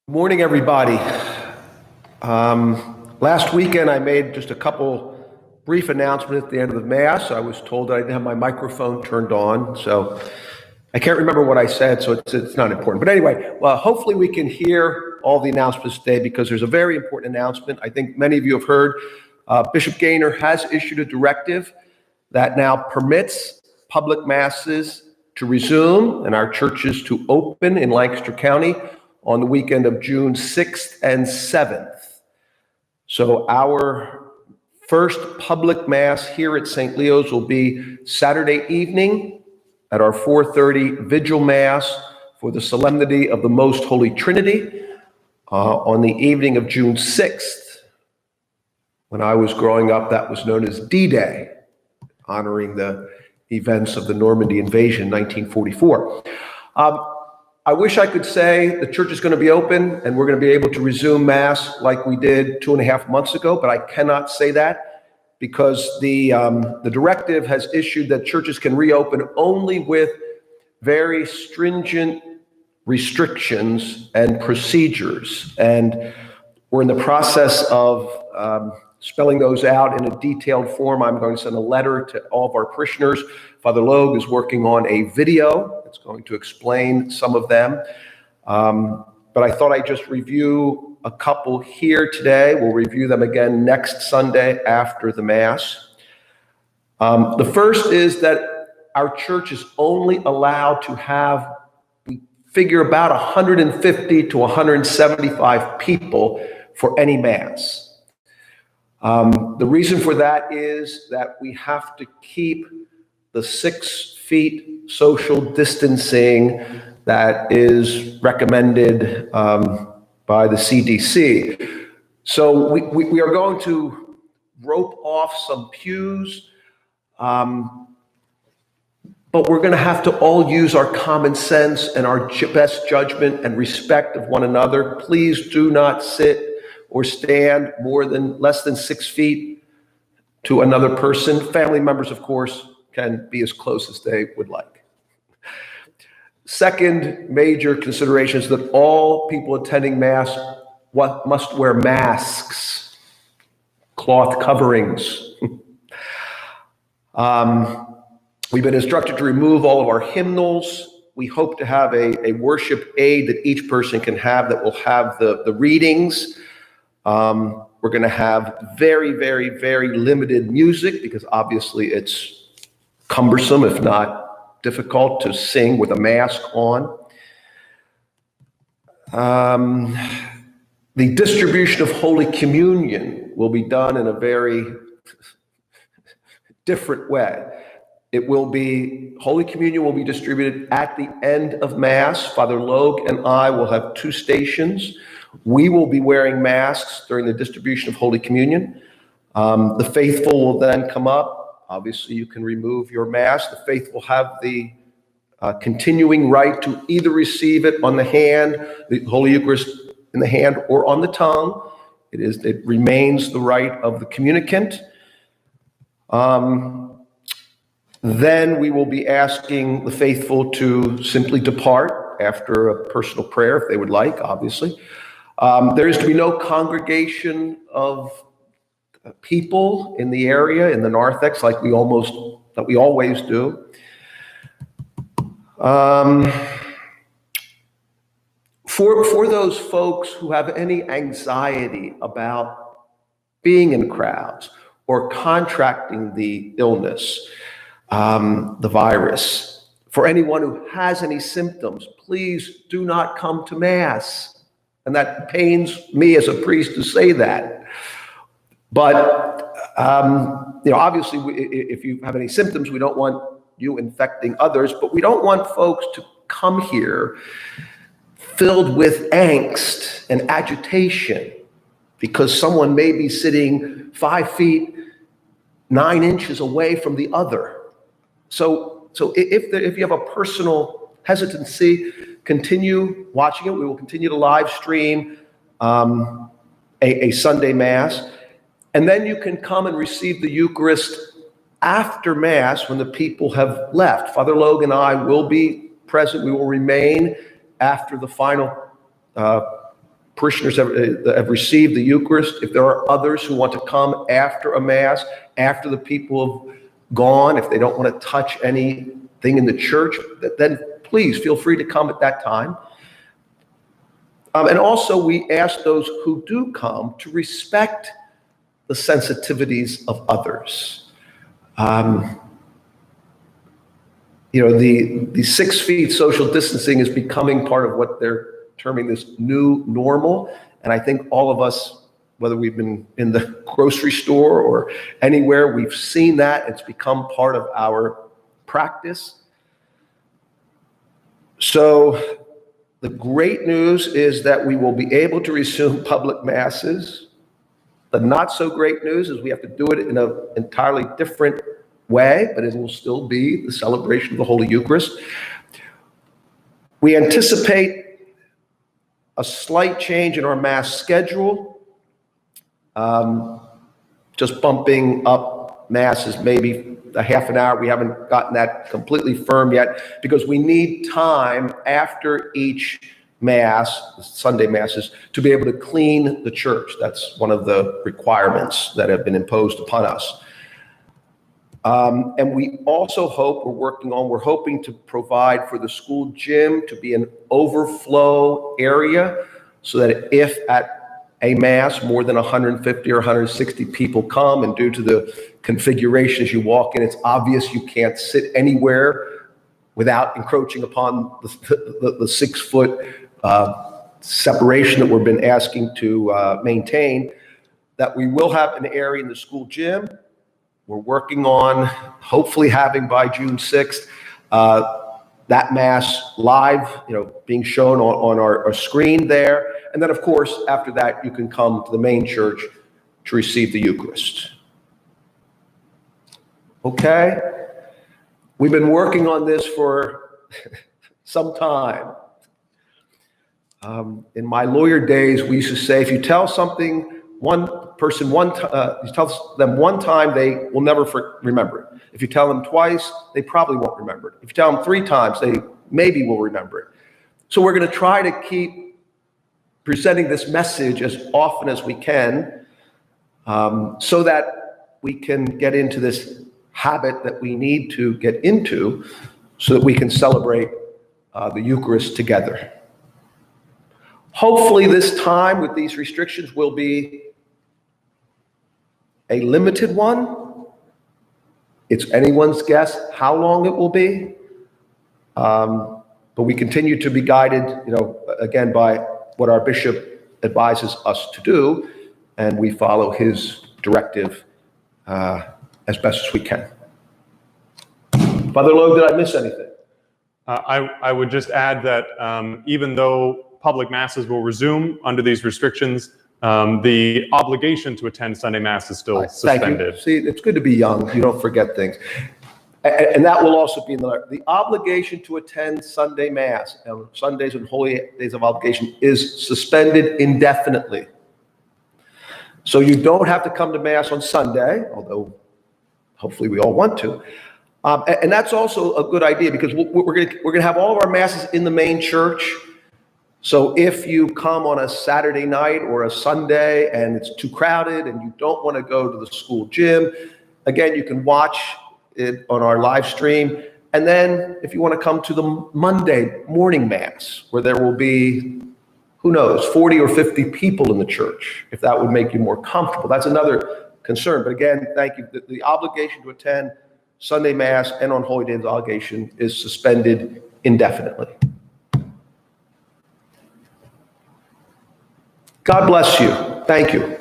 Morning, everybody. Last weekend, I made just a couple brief announcements at the end of the Mass. I was told that I didn't have my microphone turned on, so I can't remember what I said, so it's not important. But anyway, well, hopefully we can hear all the announcements today because there's a very important announcement. I think many of you have heard Bishop Gaynor has issued a directive that now permits public masses to resume and our churches to open in Lancaster County on the weekend of June 6th and 7th. So our first public mass here at St. Leo's will be Saturday evening at our 4:30 Vigil Mass for the Solemnity of the Most Holy Trinity on the evening of June 6th. When I was growing up, that was known as D-Day, honoring the events of the Normandy invasion in 1944. I wish I could say the church is going to be open and we're going to be able to resume Mass like we did 2.5 months ago, but I cannot say that because the directive has issued that churches can reopen only with very stringent restrictions and procedures. And we're in the process of spelling those out in a detailed form. I'm going to send a letter to all of our parishioners. Father Logue is working on a video that's going to explain some of them. But I thought I'd just review a couple here today. We'll review them again next Sunday after the Mass. The first is that our church is only allowed to have, we figure, about 150 to 175 people for any Mass. The reason for that is that we have to keep the 6 feet social distancing that is recommended by the CDC. So we are going to rope off some pews, but we're going to have to all use our common sense and our best judgment and respect of one another. Please do not sit or stand less than 6 feet to another person. Family members, of course, can be as close as they would like. Second major consideration is that all people attending Mass must wear masks, cloth coverings. We've been instructed to remove all of our hymnals. We hope to have a worship aid that each person can have that will have the readings. We're going to have very, very, very limited music because obviously it's cumbersome, if not difficult, to sing with a mask on. The distribution of Holy Communion will be done in a very different way. Holy Communion will be distributed at the end of Mass. Father Logue and I will have 2 stations. We will be wearing masks during the distribution of Holy Communion. The faithful will then come up. Obviously, you can remove your mask. The faithful have the continuing right to either receive it on the hand, the Holy Eucharist in the hand, or on the tongue. It remains the right of the communicant. Then we will be asking the faithful to simply depart after a personal prayer, if they would like, obviously. There is to be no congregation of people in the area, in the narthex, like we always do. For those folks who have any anxiety about being in crowds or contracting the illness, the virus, for anyone who has any symptoms, please do not come to Mass. And that pains me as a priest to say that. But, obviously, if you have any symptoms, we don't want you infecting others, but we don't want folks to come here filled with angst and agitation because someone may be sitting 5 feet, 9 inches away from the other. So if you have a personal hesitancy, continue watching it. We will continue to live stream a Sunday Mass. And then you can come and receive the Eucharist after Mass when the people have left. Father Logue and I will be present. We will remain after the final parishioners have received the Eucharist. If there are others who want to come after a Mass, after the people have gone, if they don't want to touch anything in the church, then please feel free to come at that time. And also, we ask those who do come to respect the sensitivities of others. The 6 feet social distancing is becoming part of what they're terming this new normal. And I think all of us, whether we've been in the grocery store or anywhere, we've seen that. It's become part of our practice. So the great news is that we will be able to resume public masses. The not so great news is we have to do it in an entirely different way, but it will still be the celebration of the Holy Eucharist. We anticipate a slight change in our Mass schedule, just bumping up Masses maybe a half an hour. We haven't gotten that completely firm yet because we need time after each Mass, Sunday Masses, to be able to clean the church. That's one of the requirements that have been imposed upon us. And we also hope, we're hoping to provide for the school gym to be an overflow area so that if at a Mass more than 150 or 160 people come, and due to the configuration as you walk in, it's obvious you can't sit anywhere without encroaching upon the 6 foot separation that we've been asking to maintain, that we will have an area in the school gym. We're working on hopefully having by June 6th that Mass live, being shown on our screen there. And then, of course, after that, you can come to the main church to receive the Eucharist. Okay? We've been working on this for some time. In my lawyer days, we used to say, if you tell something you tell them one time, they will never remember it. If you tell them twice, they probably won't remember it. If you tell them 3 times, they maybe will remember it. So we're going to try to keep presenting this message as often as we can, so that we can get into this habit that we need to get into so that we can celebrate the Eucharist together. Hopefully this time with these restrictions will be a limited one. It's anyone's guess how long it will be. But we continue to be guided, again, by what our bishop advises us to do, and we follow his directive as best as we can. Father Logue, did I miss anything? I would just add that even though public masses will resume under these restrictions, the obligation to attend Sunday Mass is still suspended. Thank you. See, it's good to be young. You don't forget things. And that will also be in the obligation to attend Sunday Mass, Sundays and holy days of obligation, is suspended indefinitely. So you don't have to come to Mass on Sunday, although hopefully we all want to. And that's also a good idea because we're going to have all of our Masses in the main church. So if you come on a Saturday night or a Sunday and it's too crowded and you don't want to go to the school gym, again, you can watch it on our live stream. And then if you want to come to the Monday morning Mass, where there will be, who knows, 40 or 50 people in the church, if that would make you more comfortable. That's another concern. But again, thank you. The obligation to attend Sunday Mass and on holy days obligation is suspended indefinitely. God bless you. Thank you.